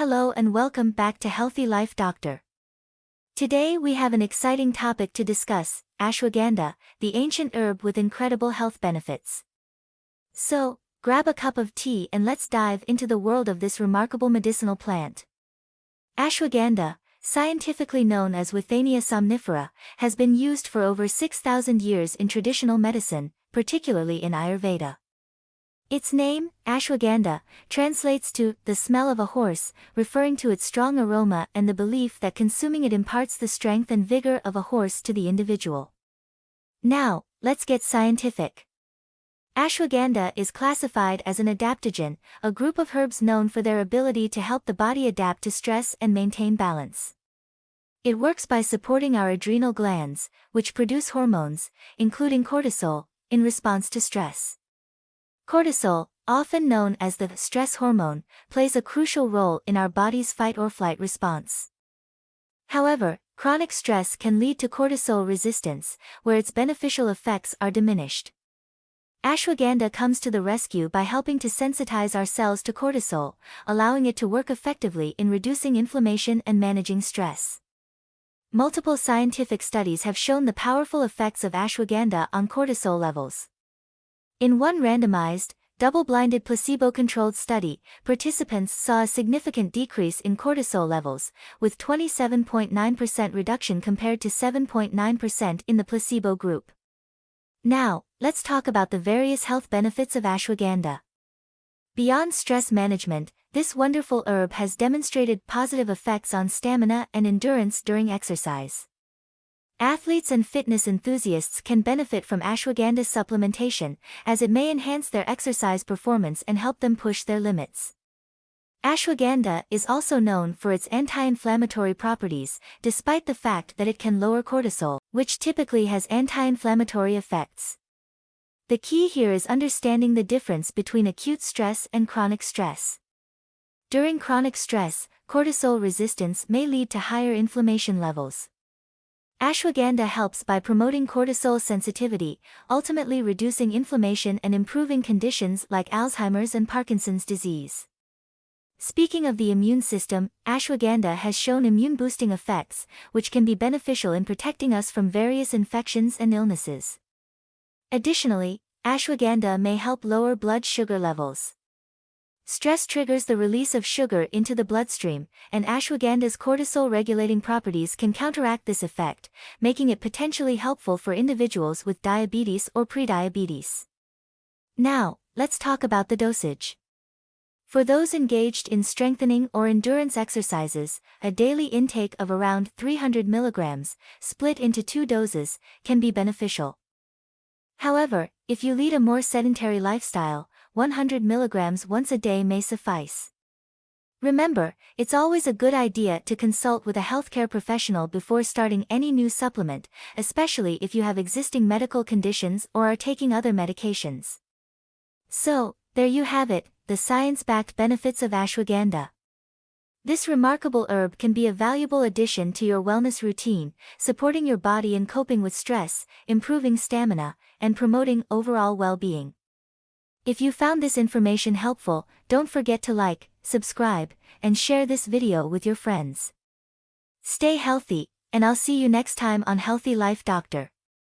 Hello and welcome back to Healthy Life Doctor. Today we have an exciting topic to discuss, ashwagandha, the ancient herb with incredible health benefits. So, grab a cup of tea and let's dive into the world of this remarkable medicinal plant. Ashwagandha, scientifically known as Withania somnifera, has been used for over 6,000 years in traditional medicine, particularly in Ayurveda. Its name, ashwagandha, translates to the smell of a horse, referring to its strong aroma and the belief that consuming it imparts the strength and vigor of a horse to the individual. Now, let's get scientific. Ashwagandha is classified as an adaptogen, a group of herbs known for their ability to help the body adapt to stress and maintain balance. It works by supporting our adrenal glands, which produce hormones, including cortisol, in response to stress. Cortisol, often known as the stress hormone, plays a crucial role in our body's fight-or-flight response. However, chronic stress can lead to cortisol resistance, where its beneficial effects are diminished. Ashwagandha comes to the rescue by helping to sensitize our cells to cortisol, allowing it to work effectively in reducing inflammation and managing stress. Multiple scientific studies have shown the powerful effects of ashwagandha on cortisol levels. In one randomized, double-blinded placebo-controlled study, participants saw a significant decrease in cortisol levels, with 27.9% reduction compared to 7.9% in the placebo group. Now, let's talk about the various health benefits of ashwagandha. Beyond stress management, this wonderful herb has demonstrated positive effects on stamina and endurance during exercise. Athletes and fitness enthusiasts can benefit from ashwagandha supplementation, as it may enhance their exercise performance and help them push their limits. Ashwagandha is also known for its anti-inflammatory properties, despite the fact that it can lower cortisol, which typically has anti-inflammatory effects. The key here is understanding the difference between acute stress and chronic stress. During chronic stress, cortisol resistance may lead to higher inflammation levels. Ashwagandha helps by promoting cortisol sensitivity, ultimately reducing inflammation and improving conditions like Alzheimer's and Parkinson's disease. Speaking of the immune system, ashwagandha has shown immune-boosting effects, which can be beneficial in protecting us from various infections and illnesses. Additionally, ashwagandha may help lower blood sugar levels. Stress triggers the release of sugar into the bloodstream, and ashwagandha's cortisol-regulating properties can counteract this effect, making it potentially helpful for individuals with diabetes or prediabetes. Now, let's talk about the dosage. For those engaged in strengthening or endurance exercises, a daily intake of around 300 mg, split into 2 doses, can be beneficial. However, if you lead a more sedentary lifestyle, 100 mg once a day may suffice. Remember, it's always a good idea to consult with a healthcare professional before starting any new supplement, especially if you have existing medical conditions or are taking other medications. So, there you have it, the science-backed benefits of ashwagandha. This remarkable herb can be a valuable addition to your wellness routine, supporting your body in coping with stress, improving stamina, and promoting overall well-being. If you found this information helpful, don't forget to like, subscribe, and share this video with your friends. Stay healthy, and I'll see you next time on Healthy Life Doctor.